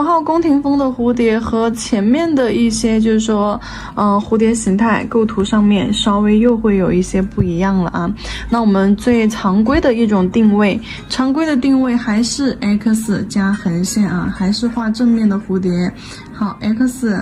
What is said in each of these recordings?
号宫廷风的蝴蝶和前面的一些就是说，蝴蝶形态构图上面稍微又会有一些不一样了啊。那我们最常规的一种定位，常规的定位还是 X 加横线啊，还是画正面的蝴蝶。好 ，X。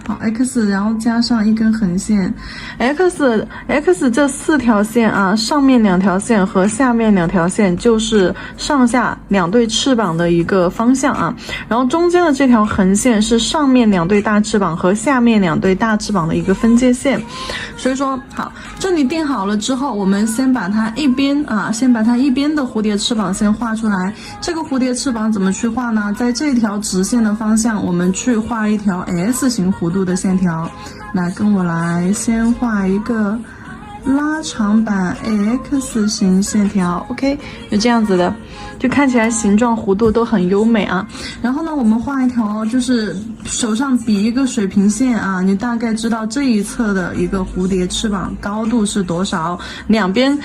好 ，X， 然后加上一根横线 ，X 这4条线啊，上面2条线和下面2条线就是上下2对翅膀的一个方向啊，然后中间的这条横线是上面2对大翅膀和下面2对大翅膀的一个分界线，所以说好，这里定好了之后，我们先把它一边的蝴蝶翅膀先画出来。这个蝴蝶翅膀怎么去画呢？在这条直线的方向，我们去画一条 S 型弧度的线条，来跟我来，先画一个拉长版 X 型线条 ，OK， 就这样子的，就看起来形状弧度都很优美啊。然后呢，我们画一条，就是手上比一个水平线啊，你大概知道这一侧的一个蝴蝶翅膀高度是多少，两边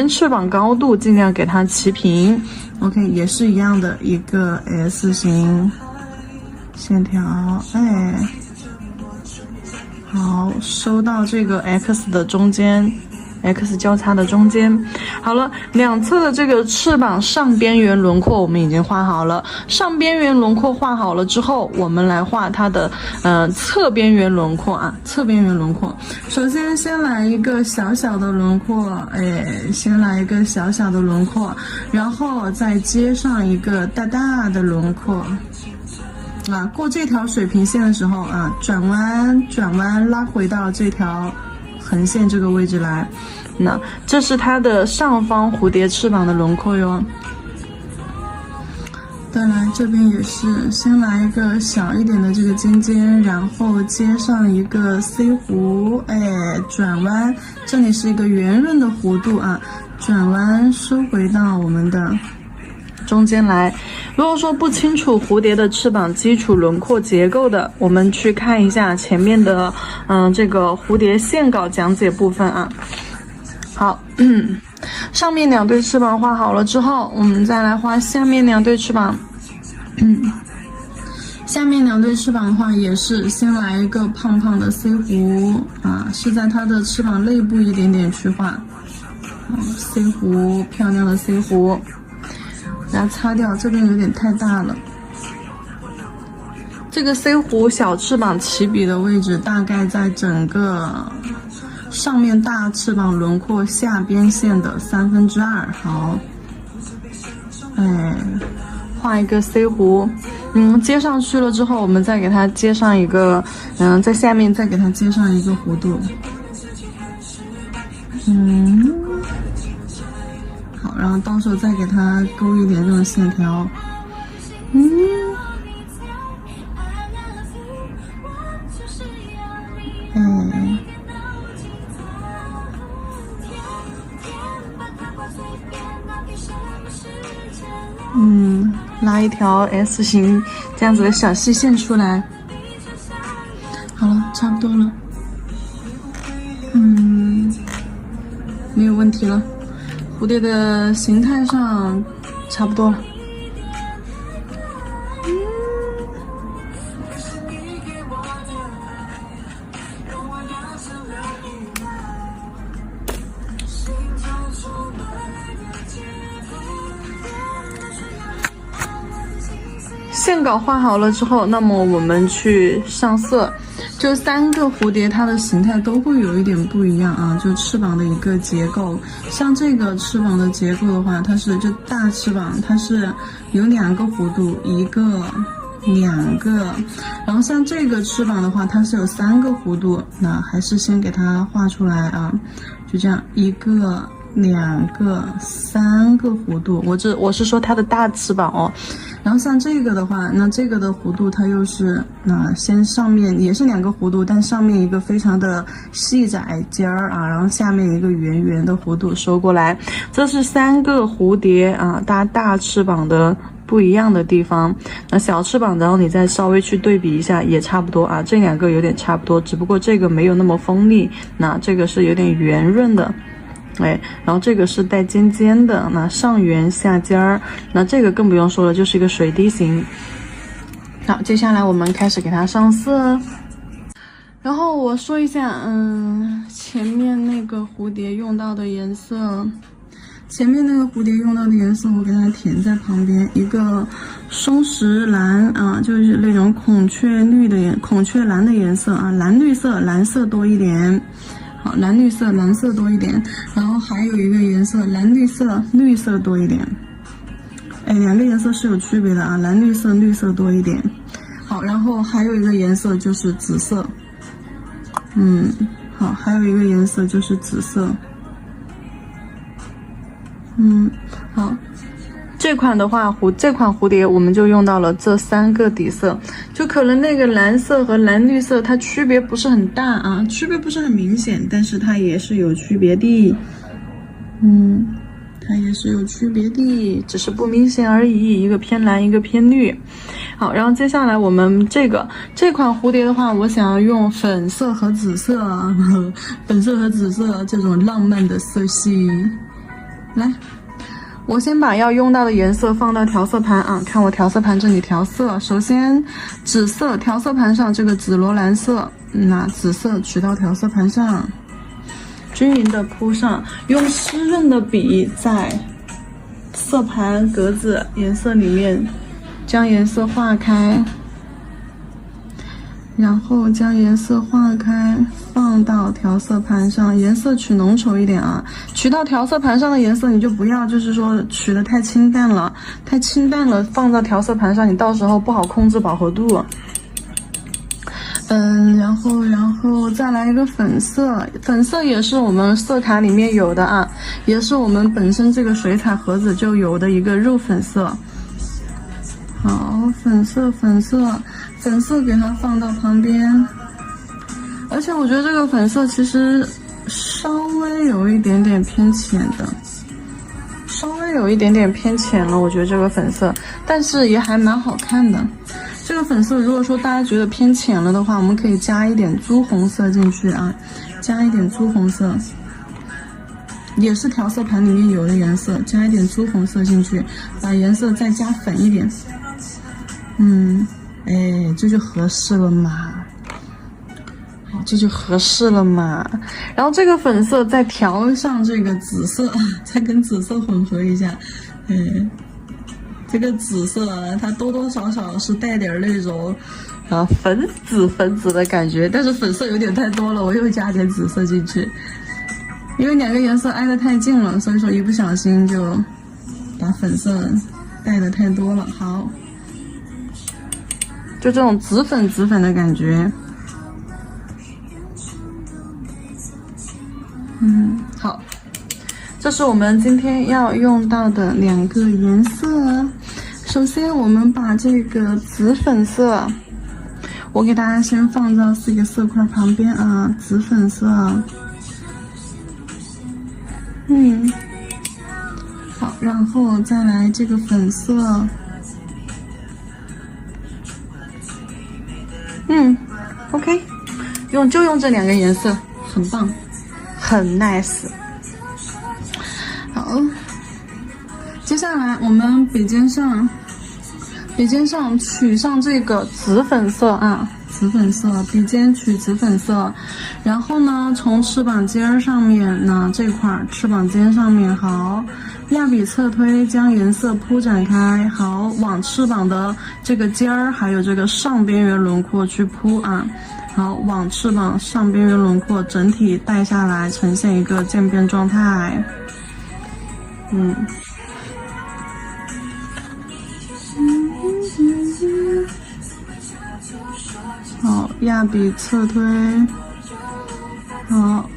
翅膀高度尽量给它齐平 ，OK， 也是一样的一个 S 型线条，哎。好，收到这个 X 的中间 ，X 交叉的中间。好了，两侧的这个翅膀上边缘轮廓我们已经画好了。上边缘轮廓画好了之后，我们来画它的侧边缘轮廓啊，侧边缘轮廓。首先先来一个小小的轮廓，先来一个小小的轮廓，然后再接上一个大大的轮廓。啊，过这条水平线的时候啊，转弯拉回到这条横线这个位置来，那这是它的上方蝴蝶翅膀的轮廓哟。再来这边也是，先来一个小一点的这个尖尖，然后接上一个 C 弧，转弯，这里是一个圆润的弧度啊，转弯收回到我们的中间来。如果说不清楚蝴蝶的翅膀基础轮廓结构的，我们去看一下前面的这个蝴蝶线稿讲解部分啊。好，上面2对翅膀画好了之后，我们再来画下面2对翅膀。下面2对翅膀的话，也是先来一个胖胖的 C 弧啊，是在它的翅膀内部一点点去画，C 弧，漂亮的 C 弧。给它擦掉，这边有点太大了。这个 C 弧小翅膀起笔的位置大概在整个上面大翅膀轮廓下边线的2/3。好，画一个 C 弧，接上去了之后，我们再给它接上一个，在下面再给它接上一个弧度。好，然后到时候再给它勾一点这种线条。拉一条 S 型这样子的小细线出来。好了，差不多了。没有问题了。蝴蝶的形态上差不多了。线稿画好了之后，那么我们去上色。这3个蝴蝶它的形态都会有一点不一样啊，就翅膀的一个结构。像这个翅膀的结构的话，它是就大翅膀，它是有2个弧度，1个、2个。然后像这个翅膀的话，它是有3个弧度。那还是先给它画出来啊，就这样1个、2个、3个弧度。我是说它的大翅膀哦。然后像这个的话，那这个的弧度它又是先上面也是2个弧度，但上面一个非常的细窄尖儿啊，然后下面一个圆圆的弧度收过来。这是3个蝴蝶啊大翅膀的不一样的地方。那小翅膀，然后你再稍微去对比一下，也差不多啊，这2个有点差不多，只不过这个没有那么锋利，那这个是有点圆润的。哎，然后这个是带尖尖的，那上圆下尖儿，那这个更不用说了，就是一个水滴形。好，接下来我们开始给它上色。然后我说一下，前面那个蝴蝶用到的颜色，我给它填在旁边，一个松石蓝啊，就是那种孔雀蓝的颜色啊，蓝色多一点。好，蓝色多一点，然后还有一个颜色绿色多一点。哎，两个颜色是有区别的啊，绿色多一点。好，然后还有一个颜色就是紫色。好，还有一个颜色就是紫色。好，这款蝴蝶我们就用到了这3个底色，就可能那个蓝色和蓝绿色它区别不是很大啊，区别不是很明显，但是它也是有区别的。它也是有区别的，只是不明显而已，一个偏蓝，一个偏绿。好，然后接下来我们这款蝴蝶的话，我想要用粉色和紫色这种浪漫的色系。来，我先把要用到的颜色放到调色盘啊，看我调色盘这里调色。首先，紫色调色盘上这个紫罗兰色，那紫色取到调色盘上。均匀的铺上，用湿润的笔在色盘格子颜色里面将颜色化开，然后将颜色化开放到调色盘上，颜色取浓稠一点啊。取到调色盘上的颜色你就不要就是说取得太清淡了，放到调色盘上你到时候不好控制饱和度。然后再来一个粉色也是我们色卡里面有的啊，也是我们本身这个水彩盒子就有的一个肉粉色。好，粉色给它放到旁边，而且我觉得这个粉色其实稍微有一点点偏浅了，我觉得这个粉色，但是也还蛮好看的。这个粉色如果说大家觉得偏浅了的话，我们可以加一点朱红色进去啊，也是调色盘里面有的颜色，加一点朱红色进去，把颜色再加粉一点。这就合适了嘛。然后这个粉色再调上这个紫色，再跟紫色混合一下。这个紫色啊，它多多少少是带点那种粉紫的感觉，但是粉色有点太多了，我又加点紫色进去，因为两个颜色挨得太近了，所以说一不小心就把粉色带的太多了。好，就这种紫粉的感觉。好，这是我们今天要用到的2个颜色。首先我们把这个紫粉色，我给大家先放到4个色块旁边啊，紫粉色。好，然后再来这个粉色。OK， 就用这2个颜色，很棒，很 nice。好，接下来我们笔尖上取上这个紫粉色啊，笔尖取紫粉色，然后呢，从翅膀尖上面呢这块翅膀尖上面，好，压笔侧推将颜色铺展开，好，往翅膀的这个尖儿还有这个上边缘轮廓去铺啊，好，往翅膀上边缘轮廓整体带下来，呈现一个渐变状态。好，压笔侧推，好，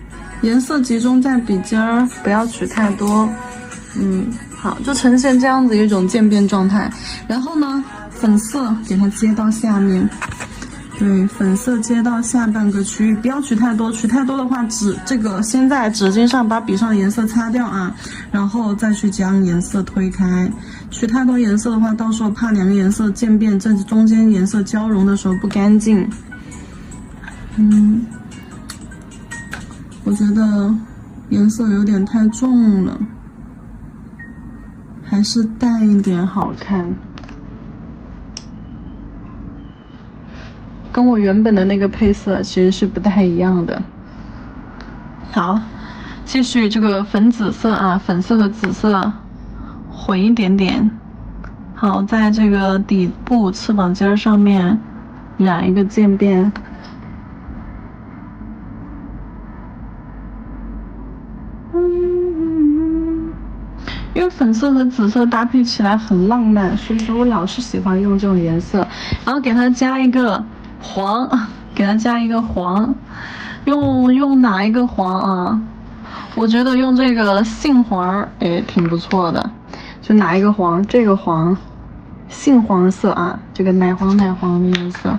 颜色集中在笔尖儿，不要取太多。好，就呈现这样子一种渐变状态。然后呢，粉色给它接到下面，对，粉色接到下半个区域，不要取太多，取太多的话，先在纸巾上把笔上的颜色擦掉啊，然后再去将颜色推开。取太多颜色的话，到时候怕2个颜色渐变，这中间颜色交融的时候不干净。我觉得颜色有点太重了，还是淡一点好看。跟我原本的那个配色其实是不太一样的。好，继续这个粉紫色啊，粉色和紫色混一点点。好，在这个底部翅膀尖上面染一个渐变。因为粉色和紫色搭配起来很浪漫，所以说我老是喜欢用这种颜色。然后给它加一个黄，给它加一个黄，用哪一个黄啊？我觉得用这个杏黄也挺不错的。就哪一个黄？这个黄，杏黄色啊，这个奶黄的颜色。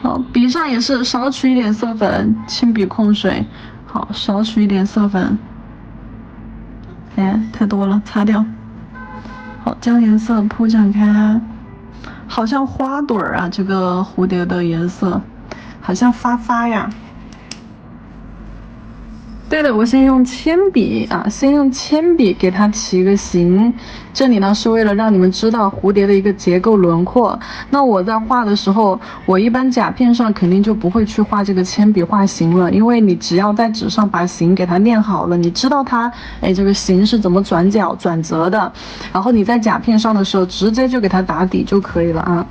好，笔上也是少取一点色粉，轻笔控水。好，少取一点色粉。哎，太多了，擦掉。好，将颜色铺展开，好像花朵啊，这个蝴蝶的颜色，好像发呀。对的，我先用铅笔啊，先用铅笔给它起一个形。这里呢是为了让你们知道蝴蝶的一个结构轮廓。那我在画的时候，我一般甲片上肯定就不会去画这个铅笔画形了，因为你只要在纸上把形给它练好了，你知道它这个形是怎么转角转折的，然后你在甲片上的时候直接就给它打底就可以了啊。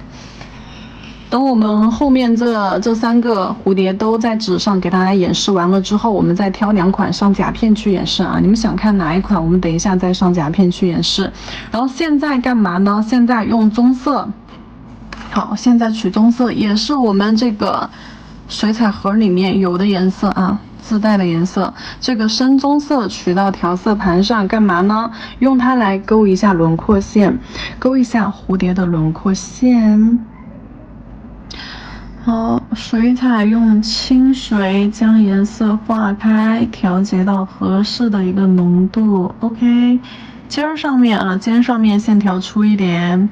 等我们后面这3个蝴蝶都在纸上给大家演示完了之后，我们再挑2款上甲片去演示啊。你们想看哪一款，我们等一下再上甲片去演示。然后现在干嘛呢？现在用棕色。好，现在取棕色也是我们这个水彩盒里面有的颜色啊，自带的颜色。这个深棕色取到调色盘上干嘛呢？用它来勾一下轮廓线，勾一下蝴蝶的轮廓线。好，水彩用清水将颜色化开，调节到合适的一个浓度。OK， 尖上面啊，尖上面线条粗一点。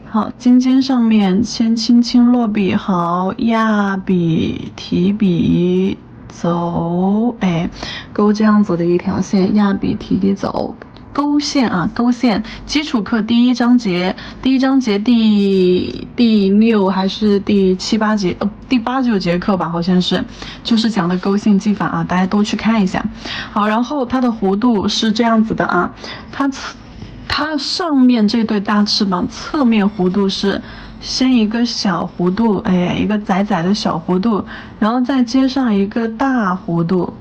好，尖尖上面先轻轻落笔，好，压笔提笔走，勾这样子的一条线，压笔提笔走。勾线啊，勾线，基础课第一章节第6还是第7、8节，第8、9节课吧，好像是，就是讲的勾线技法啊，大家都去看一下。好，然后它的弧度是这样子的啊，它上面这对大翅膀侧面弧度是先一个小弧度，一个窄窄的小弧度，然后再接上一个大弧度。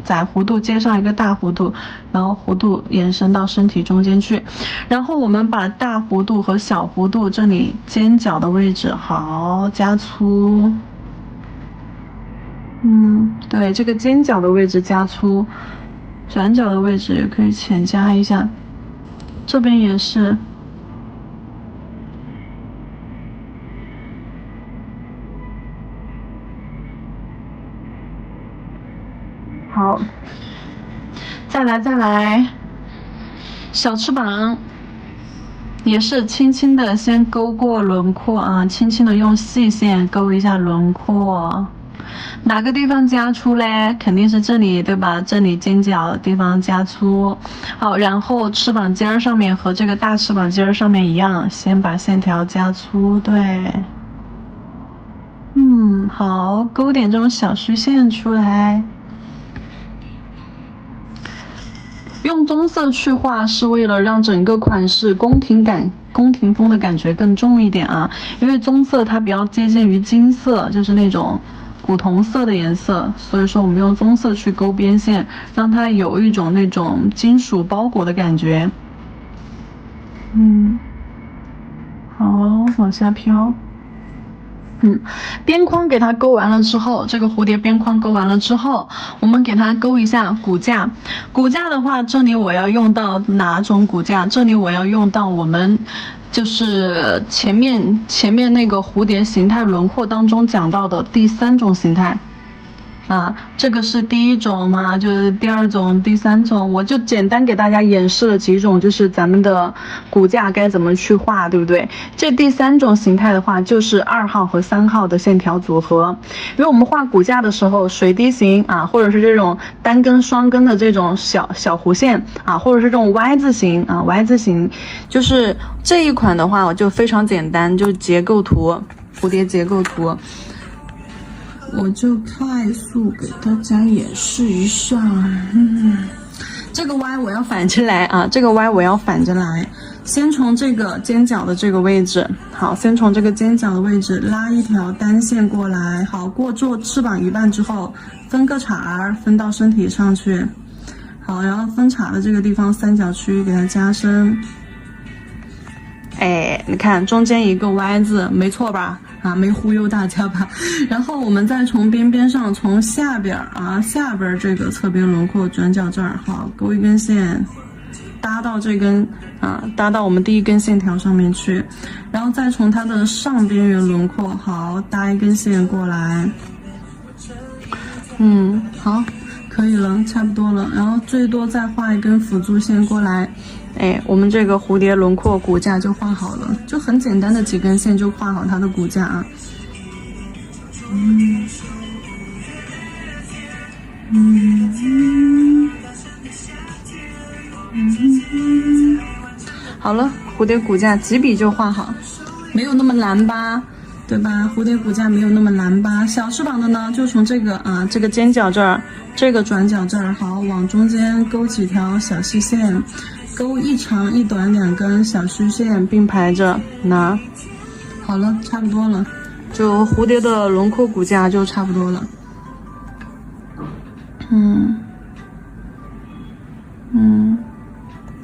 窄弧度接上一个大弧度，然后弧度延伸到身体中间去，然后我们把大弧度和小弧度这里尖角的位置好加粗，对，这个尖角的位置加粗，转角的位置也可以浅加一下，这边也是。好，再来，小翅膀也是轻轻的先勾过轮廓啊，轻轻的用细线勾一下轮廓。哪个地方加粗嘞？肯定是这里，对吧？这里尖角的地方加粗。好，然后翅膀尖上面和这个大翅膀尖上面一样，先把线条加粗，对。好，勾点这种小虚线出来。用棕色去画是为了让整个款式宫廷风的感觉更重一点啊，因为棕色它比较接近于金色，就是那种古铜色的颜色，所以说我们用棕色去勾边线，让它有一种那种金属包裹的感觉。好，往下飘。边框给它勾完了之后，这个蝴蝶边框勾完了之后，我们给它勾一下骨架。骨架的话，这里我要用到哪种骨架？这里我要用到我们就是前面那个蝴蝶形态轮廓当中讲到的第3种形态。这个是第一种嘛，就是第二种、第三种，我就简单给大家演示了几种，就是咱们的骨架该怎么去画，对不对？这第三种形态的话，就是2号和3号的线条组合。因为我们画骨架的时候，水滴形或者是这种单根、双根的这种小弧线或者是这种 Y 字形Y 字形，就是这一款的话，我就非常简单，就是结构图，蝴蝶结构图。我就快速给大家演示一下，这个 Y 我要反着来这个 Y 我要反着来，先从这个尖角的这个位置，好，先从这个尖角的位置拉一条单线过来，好，做翅膀一半之后，分个叉分到身体上去，好，然后分叉的这个地方三角区给它加深，你看中间一个 Y 字，没错吧？没忽悠大家吧？然后我们再从边上，从下边下边这个侧边轮廓转角这儿，好，勾一根线，搭到这根搭到我们第一根线条上面去，然后再从它的上边缘轮廓，好，搭一根线过来，好，可以了，差不多了，然后最多再画一根辅助线过来。我们这个蝴蝶轮廓骨架就画好了，就很简单的几根线就画好它的骨架好了，蝴蝶骨架几笔就画好，没有那么难吧？对吧？蝴蝶骨架没有那么难吧？小翅膀的呢，就从这个这个尖角这儿，这个转角这儿，好，往中间勾几条小细线。勾一长一短2根小虚线并排着，好了，差不多了，就蝴蝶的轮廓骨架就差不多了。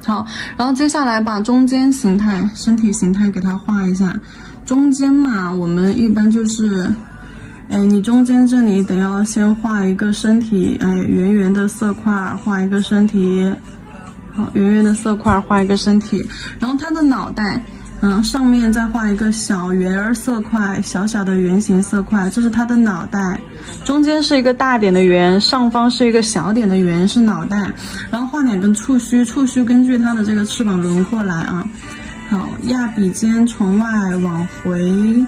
好，然后接下来把中间形态、身体形态给它画一下。中间嘛，我们一般就是，你中间这里得要先画一个身体，圆圆的色块，画一个身体。好，圆圆的色块画一个身体，然后它的脑袋，上面再画一个小圆色块，小小的圆形色块，这是它的脑袋。中间是一个大点的圆，上方是一个小点的圆，是脑袋。然后画2根触须，触须根据它的这个翅膀轮廓来好，压笔尖从外往回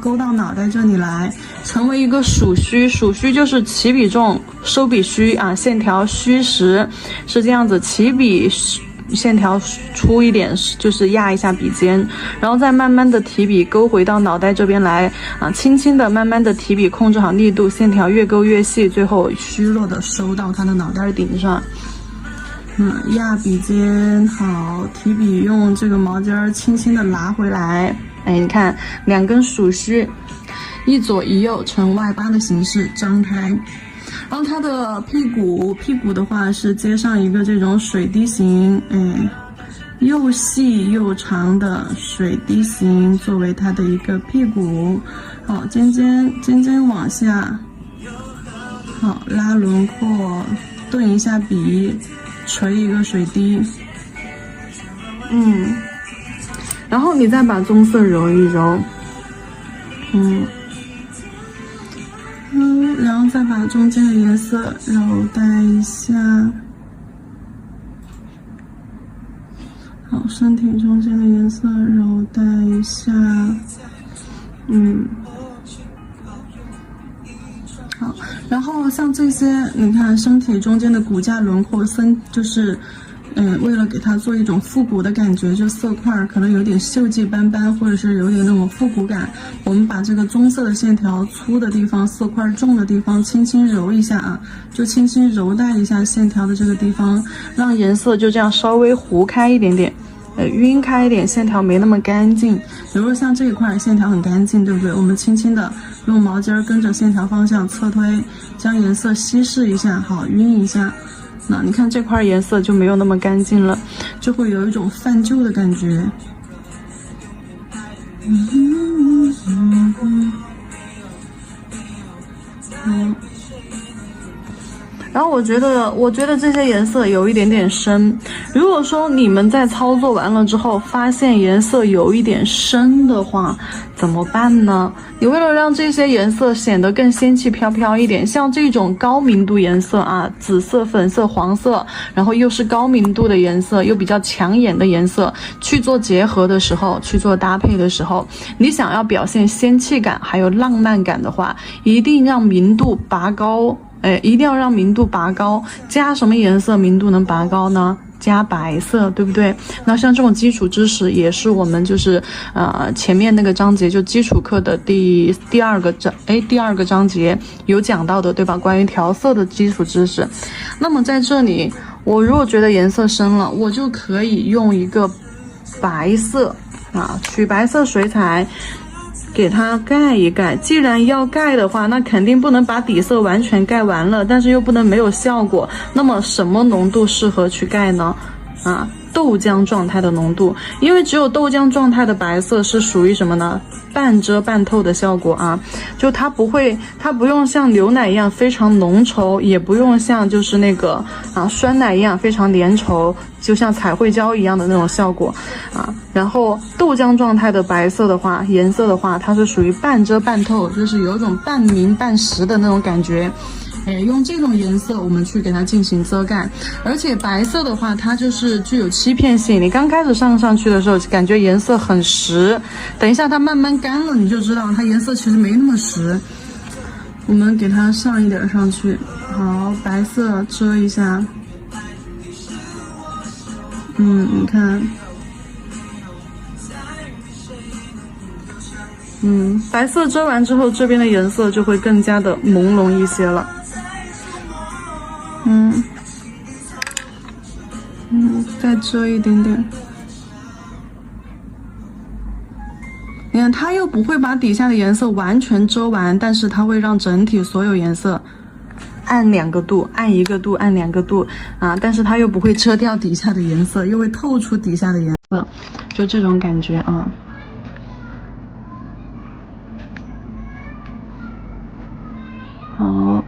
勾到脑袋这里来，成为一个属须。属须就是起笔重，收笔虚线条虚实是这样子，起笔线条粗一点，就是压一下笔尖，然后再慢慢的提笔勾回到脑袋这边来轻轻的慢慢的提笔，控制好力度，线条越勾越细，最后虚弱的收到它的脑袋顶上。压笔尖，好，提笔用这个毛尖轻轻的拿回来。你看2根属须，一左一右呈外八的形式张开。然后它的屁股的话是接上一个这种水滴形，又细又长的水滴形作为它的一个屁股。好，尖尖往下，好，拉轮廓，顿一下笔。垂一个水滴，然后你再把棕色揉一揉，然后再把中间的颜色揉带一下，好，身体中间的颜色揉带一下，好，然后像这些，你看身体中间的骨架轮廓就是，为了给它做一种复古的感觉，就色块可能有点锈迹斑斑，或者是有点那种复古感。我们把这个棕色的线条粗的地方，色块重的地方，轻轻揉一下就轻轻揉带一下线条的这个地方，让颜色就这样稍微糊开一点点。晕开一点，线条没那么干净。比如说像这一块线条很干净，对不对？我们轻轻的用毛尖跟着线条方向侧推，将颜色稀释一下，好，晕一下。那你看这块颜色就没有那么干净了，就会有一种泛旧的感觉。然后我觉得这些颜色有一点点深。如果说你们在操作完了之后发现颜色有一点深的话，怎么办呢？你为了让这些颜色显得更仙气飘飘一点，像这种高明度颜色啊，紫色、粉色、黄色，然后又是高明度的颜色，又比较抢眼的颜色，去做结合的时候，去做搭配的时候，你想要表现仙气感还有浪漫感的话，一定让明度拔高。一定要让明度拔高，加什么颜色明度能拔高呢？加白色，对不对？那像这种基础知识也是我们就是前面那个章节就基础课的第二个章节有讲到的，对吧？关于调色的基础知识。那么在这里，我如果觉得颜色深了，我就可以用一个白色啊，取白色水彩。给它盖一盖，既然要盖的话，那肯定不能把底色完全盖完了，但是又不能没有效果。那么什么浓度适合去盖呢？豆浆状态的浓度，因为只有豆浆状态的白色是属于什么呢？半遮半透的效果啊，就它不用像牛奶一样非常浓稠，也不用像就是那个酸奶一样非常粘稠，就像彩绘胶一样的那种效果啊。然后豆浆状态的白色的话，颜色的话，它是属于半遮半透，就是有一种半明半实的那种感觉。用这种颜色我们去给它进行遮盖，而且白色的话，它就是具有欺骗性。你刚开始上去的时候，感觉颜色很实，等一下它慢慢干了，你就知道它颜色其实没那么实。我们给它上一点上去，好，白色遮一下。你看，白色遮完之后，这边的颜色就会更加的朦胧一些了。再遮一点点。你看，它又不会把底下的颜色完全遮完，但是它会让整体所有颜色按2个度，按1个度，按2个度啊，但是它又不会遮掉底下的颜色，又会透出底下的颜色，就这种感觉啊。好。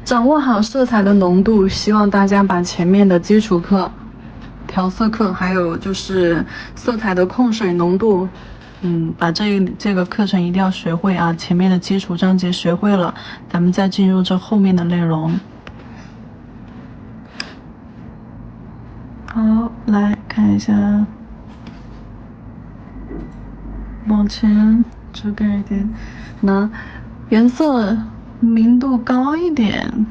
掌握好色彩的浓度，希望大家把前面的基础课、调色课，还有就是色彩的控水浓度，把这个课程一定要学会啊！前面的基础章节学会了，咱们再进入这后面的内容。好，来看一下，往前遮盖一点，那颜色明度高一点，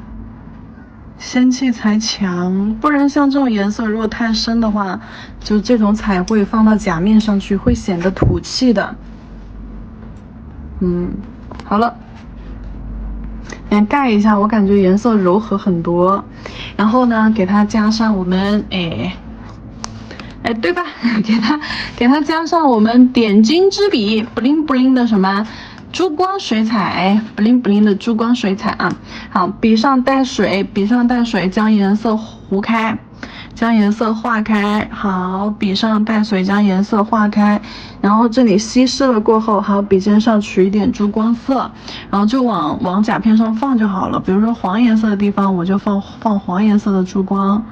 仙气才强。不然像这种颜色如果太深的话，就这种彩绘放到甲面上去会显得土气的。好了，盖一下，我感觉颜色柔和很多。然后呢，给它加上我们对吧？给它加上我们点睛之笔 ，bling bling 的什么珠光水彩 ，bling bling 的珠光水彩啊。好，笔上带水，将颜色糊开，将颜色化开。好，笔上带水，将颜色化开。然后这里稀释了过后，好，笔尖上取一点珠光色，然后就往甲片上放就好了。比如说黄颜色的地方，我就放黄颜色的珠光。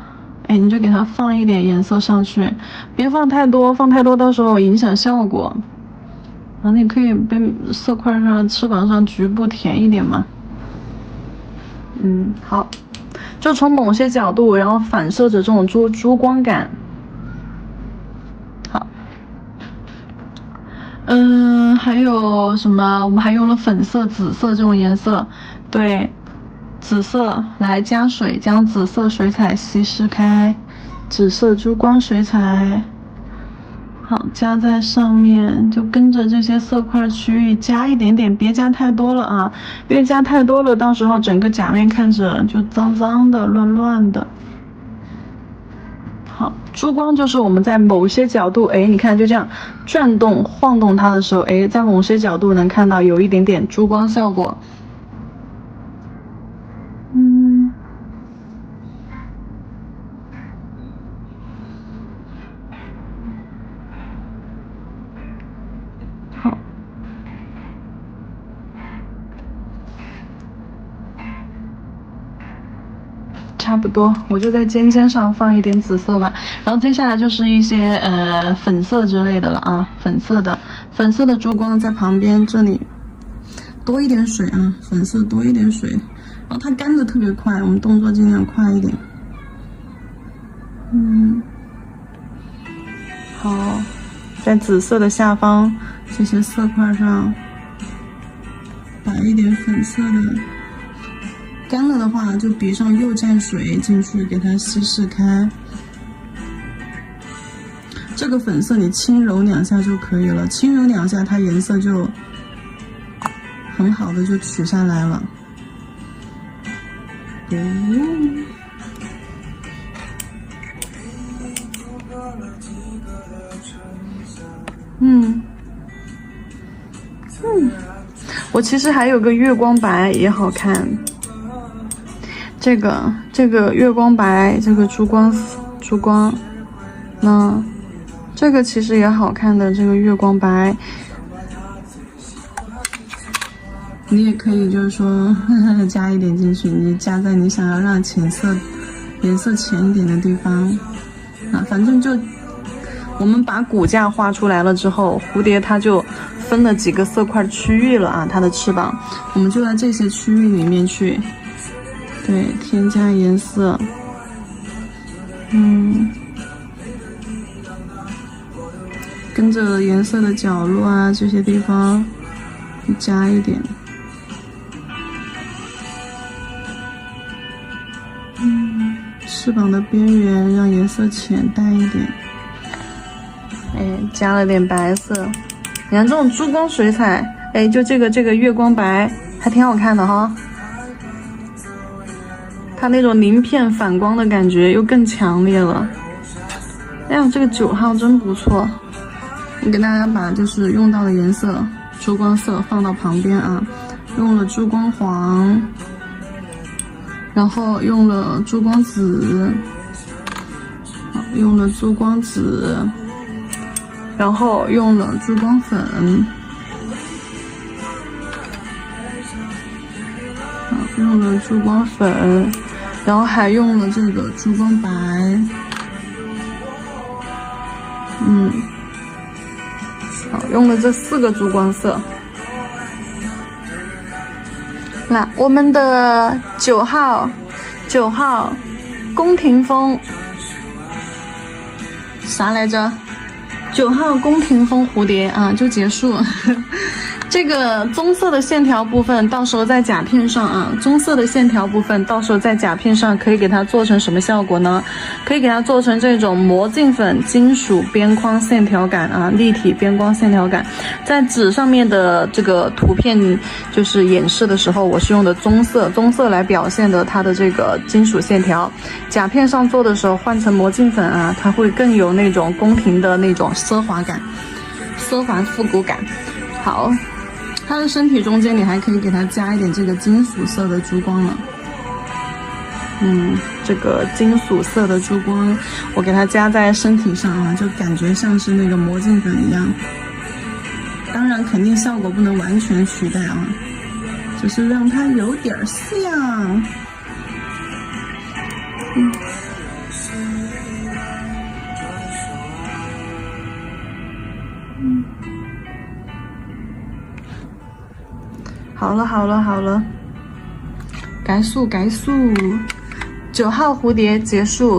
你就给它放一点颜色上去，别放太多，到时候影响效果。你可以被色块上、翅膀上局部填一点嘛。好，就从某些角度，然后反射着这种珠光感。好，还有什么？我们还用了粉色、紫色这种颜色，对。紫色来加水，将紫色水彩稀释开，紫色珠光水彩，好，加在上面，就跟着这些色块区域加一点点，别加太多了啊，因为加太多了，到时候整个甲面看着就脏脏的、乱乱的。好，珠光就是我们在某些角度，你看就这样转动、晃动它的时候，在某些角度能看到有一点点珠光效果。差不多，我就在尖尖上放一点紫色吧。然后接下来就是一些粉色之类的了啊，粉色的珠光在旁边这里多一点水啊，粉色多一点水，然后它干的特别快，我们动作尽量快一点。好，在紫色的下方这些色块上摆一点粉色的。干了的话，就笔上又蘸水进去，给它稀释开。这个粉色你轻揉2下就可以了，轻揉2下，它颜色就很好的就取下来了。我其实还有个月光白也好看。这个月光白，这个珠光，那这个其实也好看的，这个月光白，你也可以就是说加一点进去，你加在你想要让颜色浅一点的地方啊，反正就我们把骨架画出来了之后，蝴蝶它就分了几个色块区域了啊，它的翅膀，我们就在这些区域里面去。对，添加颜色，跟着颜色的角落啊这些地方加一点，翅膀的边缘让颜色浅淡一点，加了点白色，你看这种珠光水彩，就这个月光白还挺好看的哈。它那种鳞片反光的感觉又更强烈了。哎呀，这个9号真不错。我给大家把就是用到的颜色，珠光色放到旁边啊，用了珠光黄，然后用了珠光紫，用了珠光紫，然后用了珠光粉。用了珠光粉，然后还用了这个珠光白，好，用了这4个珠光色。那我们的9号宫廷风啥来着？9号宫廷风蝴蝶啊，就结束。这个棕色的线条部分，到时候在甲片上啊，棕色的线条部分到时候在甲片上可以给它做成什么效果呢？可以给它做成这种魔镜粉金属边框线条感啊，立体边框线条感。在纸上面的这个图片就是演示的时候，我是用的棕色来表现的它的这个金属线条。甲片上做的时候换成魔镜粉啊，它会更有那种宫廷的那种奢华感，奢华复古感。好。它的身体中间你还可以给它加一点这个金属色的珠光了，这个金属色的珠光我给它加在身体上啊，就感觉像是那个魔镜粉一样。当然肯定效果不能完全取代啊，只是让它有点像。好了，改速，9号蝴蝶结束。